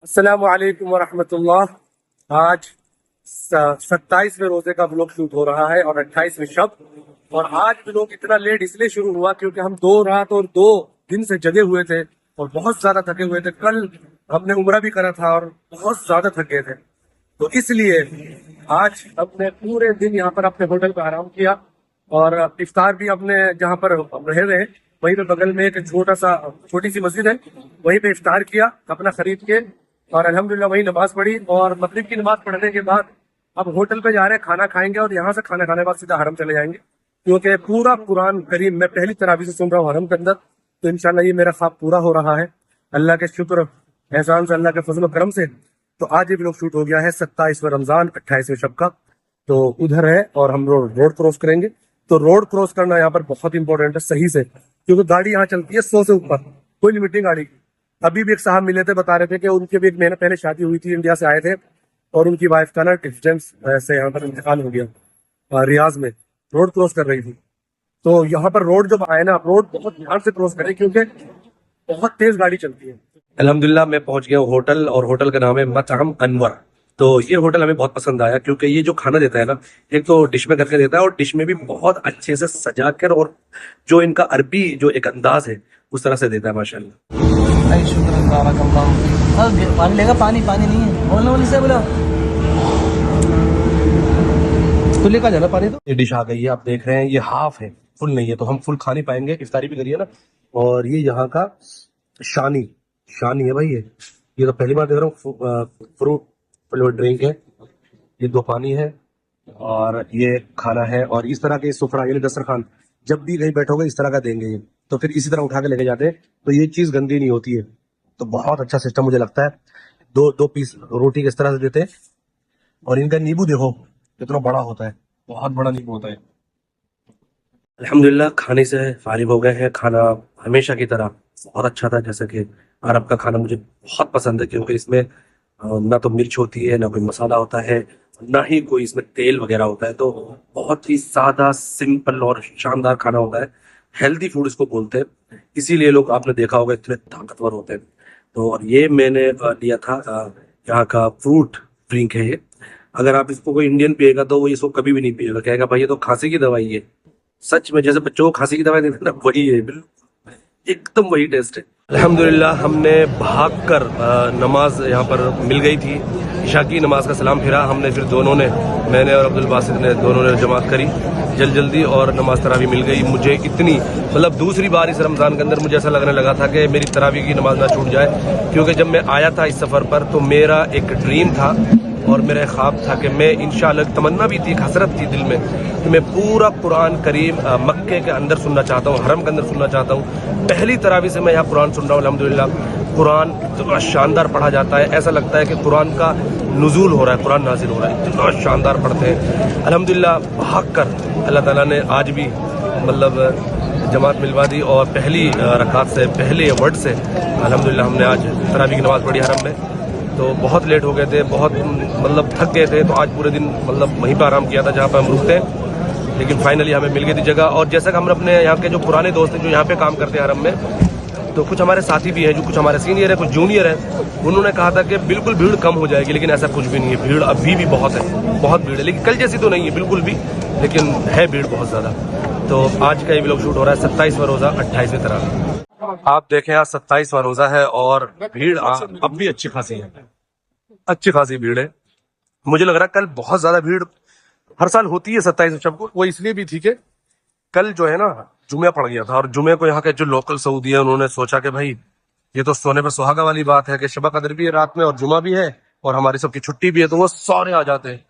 अस्सलाम वालेकुम वरहमतुल्लाह। आज 27वें रोजे का व्लॉग शूट हो रहा है और 28वें शब। और आज व्लॉग इतना लेट इसलिए शुरू हुआ क्योंकि हम 2 रात और 2 दिन से जगे हुए थे और बहुत ज्यादा थके हुए थे। कल हमने उम्रा भी करा था और बहुत ज्यादा थक गए थे, तो इसलिए आज हमने पूरे दिन यहाँ पर अपने होटल पर आराम किया और इफ्तार भी अपने जहाँ पर रह रहे वहीं पे बगल में एक छोटी सी मस्जिद है, वहीं पे इफ्तार किया अपना खरीद के। और अल्हम्दुलिल्लाह वही नमाज पढ़ी और मगरिब की नमाज पढ़ने के बाद अब होटल पे जा रहे हैं, खाना खाएंगे और यहाँ से खाना खाने के बाद सीधा हरम चले जाएंगे, क्योंकि पूरा कुरान करीम मैं पहली तरावी से सुन रहा हूँ हरम के अंदर। तो इंशाल्लाह ये मेरा ख्वाब पूरा हो रहा है अल्लाह के शुक्र एहसान से, अल्लाह के फजल करम से। तो आज ये व्लॉग शूट हो गया है 27वें रमजान 28वें शब का। तो उधर है और हम रोड क्रॉस करेंगे। तो रोड क्रॉस करना यहाँ पर बहुत इंपॉर्टेंट है सही से, क्योंकि गाड़ी यहाँ चलती है 100 से ऊपर, कोई लिमिट नहीं गाड़ी की। अभी भी एक साहब मिले थे, बता रहे थे कि उनके भी एक महीने पहले शादी हुई थी, इंडिया से आए थे और उनकी वाइफ का ना डिस्टेंस से यहाँ पर इंतकाल हो गया रियाज में, रोड क्रॉस कर रही थी। तो यहाँ पर रोड जब आए ना, आप रोड बहुत ध्यान से क्रॉस करें क्योंकि बहुत तेज गाड़ी चलती है। अल्हम्दुलिल्लाह मैं पहुंच गया हूँ होटल, और होटल का नाम है मताम अनवर। तो ये होटल हमें बहुत पसंद आया क्योंकि ये जो खाना देता है ना, एक तो डिश में करके देता है और डिश में भी बहुत अच्छे से सजा कर, और जो इनका अरबी जो एक अंदाज है उस तरह से देता है माशाल्लाह। पानी लेगा, पानी नहीं है, बोलने वाली से बोला तो लेकर जाना पानी। तो ये डिश आ गई है, आप देख रहे हैं, ये हाफ है, फुल नहीं है, तो हम फुल खा नहीं पाएंगे, इफ्तारी भी करिए ना। और ये यहाँ का शानी शानी है भाई, ये तो पहली बार देख रहा हूँ। फ्रूट फ्लेवर ड्रिंक है, ये 2 पानी है और ये खाना है। और इस तरह के सुफरा यानी दस्तरखान जब भी कहीं बैठोगे इस तरह का देंगे ये, तो फिर इसी तरह उठा के लेके जाते हैं, तो ये चीज गंदी नहीं होती है। तो बहुत अच्छा सिस्टम मुझे लगता है। दो पीस रोटी किस तरह से देते हैं, और इनका नींबू देखो कितना बड़ा होता है, बहुत बड़ा नींबू होता है। अल्हम्दुलिल्लाह खाने से फारिग हो गए हैं। खाना हमेशा की तरह बहुत अच्छा था, जैसे कि अरब का खाना मुझे बहुत पसंद है क्योंकि इसमें ना तो मिर्च होती है, ना कोई मसाला होता है, ना ही कोई इसमें तेल वगैरह होता है। तो बहुत ही सादा सिंपल और शानदार खाना होता है। हेल्दी फूड इसको बोलते हैं, इसीलिए लोग आपने देखा होगा इतने ताकतवर होते हैं। तो और ये मैंने लिया था यहाँ का फ्रूट ड्रिंक है ये। अगर आप इसको कोई इंडियन पिएगा तो वो इसको कभी भी नहीं पिएगा, कहेगा भाई ये तो खांसी की दवाई है। सच में जैसे बच्चों को खांसी की दवाई देते हैं ना, वही है, बिल्कुल एकदम वही टेस्ट है। अल्हम्दुलिल्लाह हमने भागकर नमाज यहाँ पर मिल गई थी, इशा की नमाज का सलाम फिरा हमने, फिर दोनों ने, मैंने और अब्दुल बासित ने, दोनों ने जमात करी जल्दी और नमाज तरावी मिल गई। मुझे इतनी मतलब दूसरी बार इस रमज़ान के अंदर मुझे ऐसा लगने लगा था कि मेरी तरावी की नमाज ना छूट जाए, क्योंकि जब मैं आया था इस सफ़र पर तो मेरा एक ड्रीम था और मेरा ख्वाब था कि मैं इंशाअल्लाह, तमन्ना भी थी, हसरत थी दिल में कि मैं पूरा कुरान करीम मक्के के अंदर सुनना चाहता हूँ, हरम के अंदर सुनना चाहता हूँ। पहली तरावी से मैं यहाँ कुरान सुन रहा हूँ। अल्हम्दुलिल्लाह कुरान इतना शानदार पढ़ा जाता है, ऐसा लगता है कि कुरान का नुज़ूल हो रहा है, कुरान नाजिल हो रहा है, इतना शानदार पढ़ते हैं। अल्हम्दुलिल्लाह भाग कर अल्लाह ताला ने आज भी मतलब जमात मिलवा दी, और पहली रकात से, पहले वर्ड से अल्हम्दुलिल्लाह हमने आज तरावी की नमाज़ पढ़ी हरम में। तो बहुत लेट हो गए थे, बहुत मतलब थक गए थे, तो आज पूरे दिन मतलब वहीं पर आराम किया था जहाँ पर हम रुकते हैं, लेकिन फाइनली हमें मिल गई थी जगह। और जैसा कि हम अपने यहाँ के जो पुराने दोस्त हैं जो यहाँ पे काम करते हैं हरम में, तो कुछ हमारे साथी भी हैं, जो कुछ हमारे सीनियर है, कुछ जूनियर है, उन्होंने कहा था कि बिल्कुल भीड़ कम हो जाएगी, लेकिन ऐसा कुछ भी नहीं है। भीड़ अभी भी बहुत है, बहुत भीड़ है, लेकिन कल जैसी तो नहीं है बिल्कुल भी, लेकिन है भीड़ बहुत ज़्यादा। तो आज का ये व्लॉग शूट हो रहा है 27वां रोज़ा 28वें तरह। आप देखें आज 27वां रोज़ा है और भीड़ अब भी अच्छी खासी है, अच्छी खासी भीड़ है। मुझे लग रहा है कल बहुत ज्यादा भीड़ हर साल होती है 27 शब को, वो इसलिए भी थी कि कल जो है ना जुमे पड़ गया था, और जुमे को यहाँ के जो लोकल सऊदी है उन्होंने सोचा कि भाई ये तो सोने पर सुहागा वाली बात है कि शबा कदर भी है रात में और जुमा भी है और हमारी सबकी छुट्टी भी है, तो वो सारे आ जाते हैं।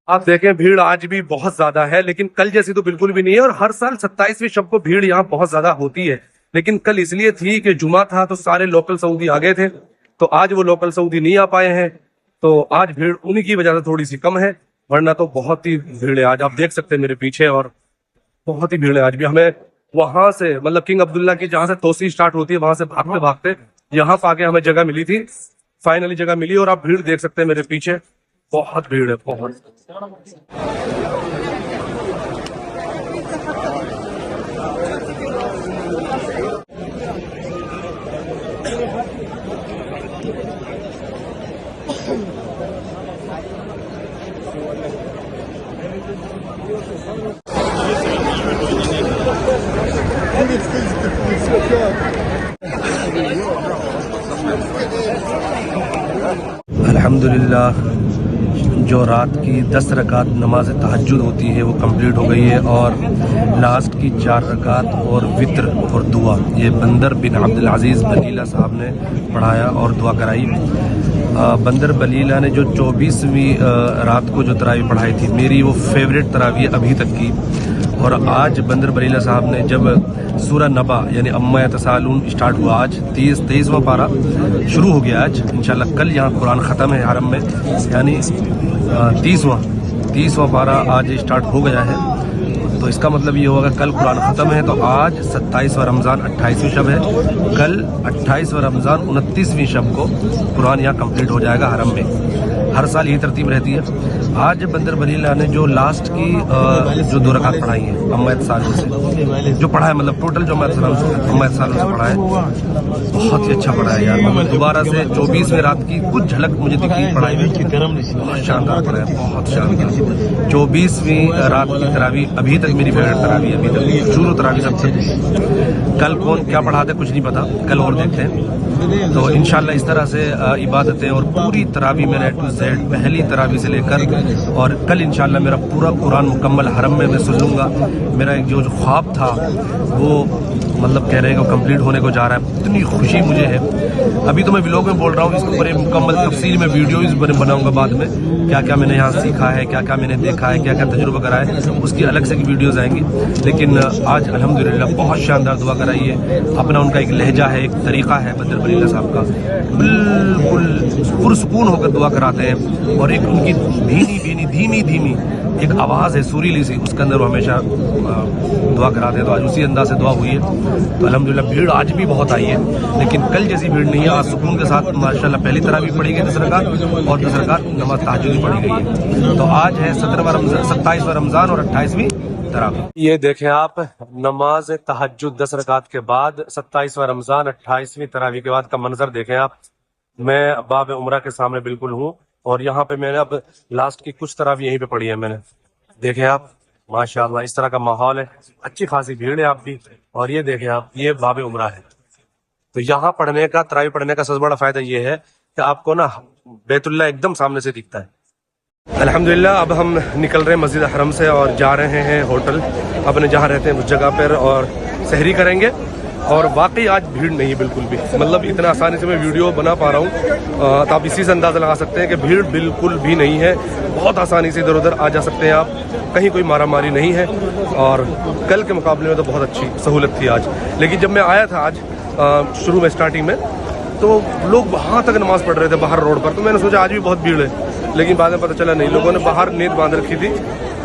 आप देखें भीड़ आज भी बहुत ज्यादा है, लेकिन कल जैसी तो बिल्कुल भी नहीं है। और हर साल 27वीं शब को भीड़ यहाँ बहुत ज्यादा होती है, लेकिन कल इसलिए थी कि जुमा था तो सारे लोकल सऊदी आ गए थे, तो आज वो लोकल सऊदी नहीं आ पाए हैं, तो आज भीड़ उन्हीं की वजह से थोड़ी सी कम है, वरना तो बहुत ही भीड़ है आज। आप देख सकते हैं मेरे पीछे, और बहुत ही भीड़ है आज भी। हमें वहां से मतलब किंग अब्दुल्ला की जहां से तोसी स्टार्ट होती है वहां से भागते भागते यहाँ पर आके हमें जगह मिली थी, फाइनली जगह मिली। और आप भीड़ देख सकते हैं मेरे पीछे, बहुत भीड़ है, बहुत। अल्हम्दुलिल्लाह जो रात की 10 रकात नमाज तहज्जुद होती है वो कंप्लीट हो गई है, और लास्ट की 4 रकात और वित्र और दुआ ये बंदर बिन अब्दुल अजीज़ बलीला साहब ने पढ़ाया और दुआ कराई। बंदर बलीला ने जो 24वीं रात को जो तरावी पढ़ाई थी, मेरी वो फेवरेट तरावी अभी तक की। और आज बंदर बलीला साहब ने जब सूरह नबा यानी अम्मा यतसालून स्टार्ट हुआ, आज 23वां पारा शुरू हो गया। आज इंशाल्लाह कल यहाँ कुरान ख़त्म है हरम में, यानी 30वां पारा आज स्टार्ट हो गया है। तो इसका मतलब ये होगा कल कुरान ख़त्म है, तो आज 27वां रमज़ान 28वीं शब है, कल 28वां रमज़ान 29वीं शब को कुरान यहाँ कंप्लीट हो जाएगा हरम में। हर साल यही तरतीब रहती है। आज बंदर बलीला ने जो लास्ट की जो 2 रकात पढ़ाई है अम्मा सालों से जो पढ़ा है, मतलब टोटल जो अम्मा सालों से पढ़ा है, बहुत ही अच्छा पढ़ा है यार। मतलब दोबारा से 24वीं रात की कुछ झलक मुझे दिखी पढ़ाई में, बहुत शानदार पढ़ा है, बहुत शानदार। 24वीं रात की तरावी अभी तक मेरी फेवरेट तरावी है, अभी तक शुरू तरावी सबसे। कल कौन क्या पढ़ाते कुछ नहीं पता, कल और देखते हैं। तो इंशाल्लाह इस तरह से इबादतें और पूरी तरावी मैंने A to Z पहली तरावी से लेकर, और कल इंशाल्लाह मेरा पूरा कुरान मुकम्मल हरम में मैं सुन लूँगा। मेरा एक जो ख्वाब था वो मतलब कह रहे हैं कंप्लीट होने को जा रहा है, इतनी खुशी मुझे है। अभी तो मैं व्लॉग में बोल रहा हूँ, इसको बड़े मुकम्मल तफसील में वीडियोज़ बनाऊंगा बाद में, क्या क्या मैंने यहाँ सीखा है, क्या क्या मैंने देखा है, क्या क्या तजुर्बा करा है, उसकी अलग से वीडियोज़ आएंगी। लेकिन आज अल्हम्दुलिल्लाह बहुत शानदार दुआ कराई है। अपना उनका एक लहजा है, एक तरीक़ा है बंदर बलीला साहब का, बिल्कुल पुरसुकून होकर दुआ कराते हैं। और एक उनकी धीमी एक आवाज़ है सुरीली सी, उसके अंदर वो हमेशा दुआ कराते हैं। तो आज उसी अंदाज से दुआ हुई है। तो अल्हम्दुलिल्लाह भीड़ आज भी बहुत आई है, लेकिन कल जैसी भीड़ नहीं है। आज सुकून के साथ माशाल्लाह पहली तरावी पढ़ी गई 10 रकात, और 10 रकात नमाज तहज्जुद पढ़ी गई है। तो आज है 27वां रमज़ान और 28वीं तरावी। ये देखें आप, नमाज तहज्जुद 10 रकात के बाद 27वां रमज़ान 28वीं तरावी के बाद का मंजर देखें आप। मैं बाब उमरा के सामने बिल्कुल हूँ, और यहाँ पे मैंने अब लास्ट की कुछ तरावी यहीं पे पढ़ी है मैंने। देखें आप माशाअल्लाह इस तरह का माहौल है, अच्छी खासी भीड़ है आप भी। और ये देखें आप, ये बाब उमरा है। तो यहाँ पढ़ने का, तरावी पढ़ने का सबसे बड़ा फायदा ये है कि आपको ना बैतुल्लाह एकदम सामने से दिखता है। अल्हम्दुलिल्लाह अब हम निकल रहे हैं मस्जिद हरम से और जा रहे हैं होटल अपने जहाँ रहते हैं उस जगह पर, और सहरी करेंगे। और वाकई आज भीड़ नहीं है बिल्कुल भी, मतलब इतना आसानी से मैं वीडियो बना पा रहा हूँ, तो आप इसी से अंदाज़ा लगा सकते हैं कि भीड़ बिल्कुल भी नहीं है। बहुत आसानी से इधर उधर आ जा सकते हैं आप, कहीं कोई मारा मारी नहीं है। और कल के मुकाबले में तो बहुत अच्छी सहूलत थी आज। लेकिन जब मैं आया था आज शुरू में स्टार्टिंग में, तो लोग वहाँ तक नमाज़ पढ़ रहे थे बाहर रोड पर, तो मैंने सोचा आज भी बहुत भीड़ है। लेकिन बाद में पता चला नहीं, लोगों ने बाहर नींद बांध रखी थी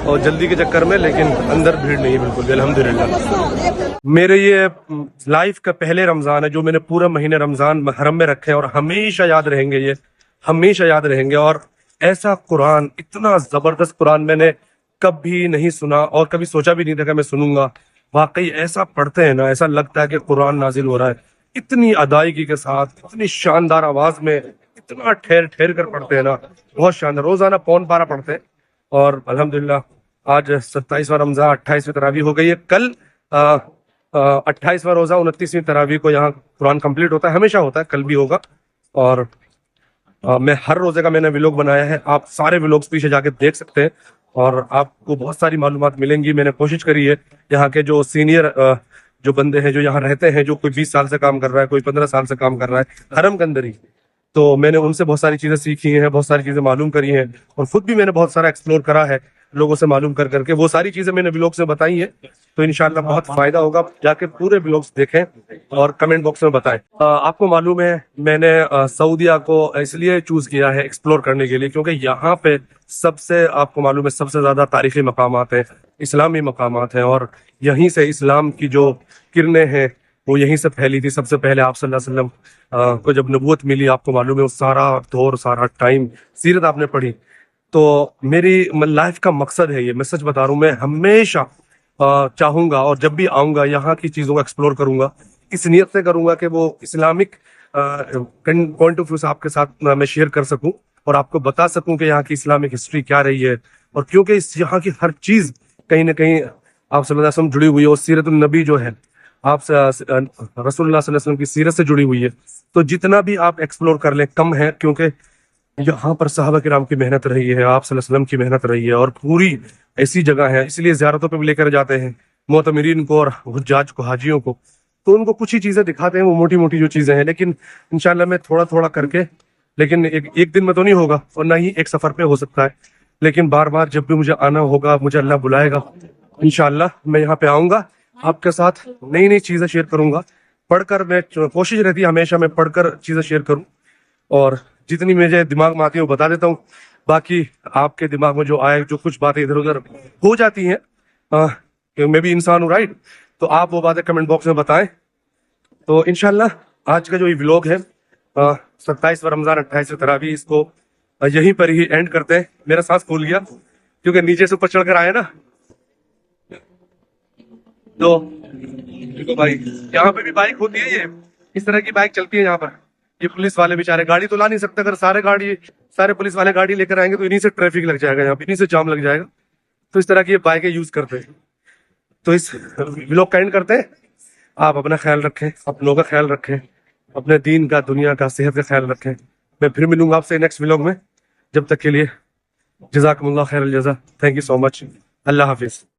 और जल्दी के चक्कर में, लेकिन अंदर भीड़ नहीं है बिल्कुल भी अल्हम्दुलिल्लाह। मेरे ये लाइफ का पहले रमज़ान है जो मैंने पूरा महीने रमज़ान हरम में रखे हैं, और हमेशा याद रहेंगे, ये हमेशा याद रहेंगे। और ऐसा कुरान, इतना ज़बरदस्त कुरान मैंने कभी नहीं सुना, और कभी सोचा भी नहीं था कि मैं सुनूंगा। वाकई ऐसा पढ़ते हैं ना, ऐसा लगता है कि कुरान नाजिल हो रहा है, इतनी अदायगी के साथ, इतनी शानदार आवाज़ में, इतना ठहर ठहर कर पढ़ते हैं ना, बहुत शानदार। रोज़ाना पौन पारा पढ़ते हैं। और अल्हम्दुलिल्लाह आज 27वां रमज़ान 28वीं तरावी हो गई है। कल 28वां रोज़ा 29वीं तरावी को यहाँ कुरान कंप्लीट होता है, हमेशा होता है, कल भी होगा। और मैं हर रोज़े का मैंने व्लॉग बनाया है, आप सारे व्लॉग्स पीछे जाके देख सकते हैं, और आपको बहुत सारी मालूमात मिलेंगी। मैंने कोशिश करी है यहाँ के जो सीनियर जो बंदे हैं जो यहाँ रहते हैं, जो कोई 20 साल से काम कर रहा है, कोई 15 साल से काम कर रहा है हरम के अंदर ही, तो मैंने उनसे बहुत सारी चीज़ें सीखी हैं, बहुत सारी चीज़ें मालूम करी हैं, और खुद भी मैंने बहुत सारा एक्सप्लोर करा है लोगों से मालूम कर करके। वो सारी चीज़ें मैंने व्लॉग्स में बताई हैं, तो इंशाल्लाह बहुत फ़ायदा होगा। जाके पूरे व्लॉग्स देखें और कमेंट बॉक्स में बताएं। आपको मालूम है मैंने सऊदीया को इसलिए चूज़ किया है एक्सप्लोर करने के लिए, क्योंकि यहाँ पे सबसे, आपको मालूम है, सबसे ज़्यादा तारीख़ी मकामात हैं, इस्लामी मकामात हैं, और यहीं से इस्लाम की जो किरणें हैं वो यहीं से फैली थी। सबसे पहले आप सल्लल्लाहु अलैहि वसल्लम को जब नबूवत मिली, आपको मालूम है, वो सारा दौर, सारा टाइम, सीरत आपने पढ़ी। तो मेरी लाइफ का मकसद है ये, मैं सच बता रहा हूँ, मैं हमेशा चाहूँगा और जब भी आऊँगा यहाँ की चीज़ों को एक्सप्लोर करूँगा, इस नियत से करूँगा कि वो इस्लामिक पॉइंट ऑफ व्यू से आपके साथ मैं शेयर कर सकूँ और आपको बता सकूँ कि यहाँ की इस्लामिक हिस्ट्री क्या रही है। और क्योंकि इस यहाँ की हर चीज़ कहीं ना कहीं आप सल्लल्लाहु अलैहि वसल्लम जुड़ी हुई है, और सीरत नबी जो है آپ سے رسول اللہ صلی اللہ علیہ وسلم کی سیرت سے جڑی ہوئی ہے. تو جتنا بھی آپ ایکسپلور کر لیں کم ہے، کیونکہ یہاں پر صحابہ کرام کی محنت رہی ہے، آپ صلی اللہ علیہ وسلم کی محنت رہی ہے، اور پوری ایسی جگہ ہے، اس لیے زیارتوں پہ بھی لے کر جاتے ہیں معتمرین کو اور حجاج کو، حاجیوں کو. تو ان کو کچھ ہی چیزیں دکھاتے ہیں، وہ موٹی موٹی جو چیزیں ہیں، لیکن انشاءاللہ میں تھوڑا تھوڑا کر کے، لیکن ایک دن میں تو نہیں ہوگا اور نہ ہی ایک سفر پہ ہو سکتا ہے، لیکن بار بار جب بھی مجھے آنا ہوگا، مجھے اللہ بلائے گا، انشاءاللہ میں یہاں پہ آؤں گا، آپ کے ساتھ نئی نئی چیزیں شیئر کروں گا. پڑھ کر میں کوشش رہتی ہے ہمیشہ میں پڑھ کر چیزیں شیئر کروں، اور جتنی مجھے دماغ میں آتی ہے وہ بتا دیتا ہوں. باقی آپ کے دماغ میں جو آئے، جو کچھ باتیں ادھر ادھر ہو جاتی ہیں، میں بھی انسان ہوں، رائٹ، تو آپ وہ باتیں کمنٹ باکس میں بتائیں. تو انشاءاللہ آج کا جو یہ ولاگ ہے 27 رمضان 28 تراویح، اس کو یہیں پر ہی اینڈ کرتے ہیں. میرا سانس پھول گیا کیونکہ نیچے سے اوپر چڑھ کر آئے نا. تو دیکھو بھائی، یہاں پہ بھی بائک ہوتی ہے، یہ اس طرح کی بائک چلتی ہے یہاں پر. یہ پولیس والے بیچارے گاڑی تو لا نہیں سکتے، اگر سارے پولیس والے گاڑی لے کر آئیں گے تو انہیں سے ٹریفک لگ جائے گا، یہاں پہ انہیں سے جام لگ جائے گا. تو اس طرح کی یہ بائکیں یوز کرتے ہیں. تو اس ولاگ کا اینڈ کرتے ہیں. آپ اپنا خیال رکھیں، اپنوں کا خیال رکھیں، اپنے دین کا، دنیا کا، صحت کا خیال رکھیں. میں پھر ملوں گا آپ سے نیکسٹ ولاگ میں. جب تک کے لیے جزاکم اللہ خیر الجزا. تھینک یو سو مچ. اللہ حافظ.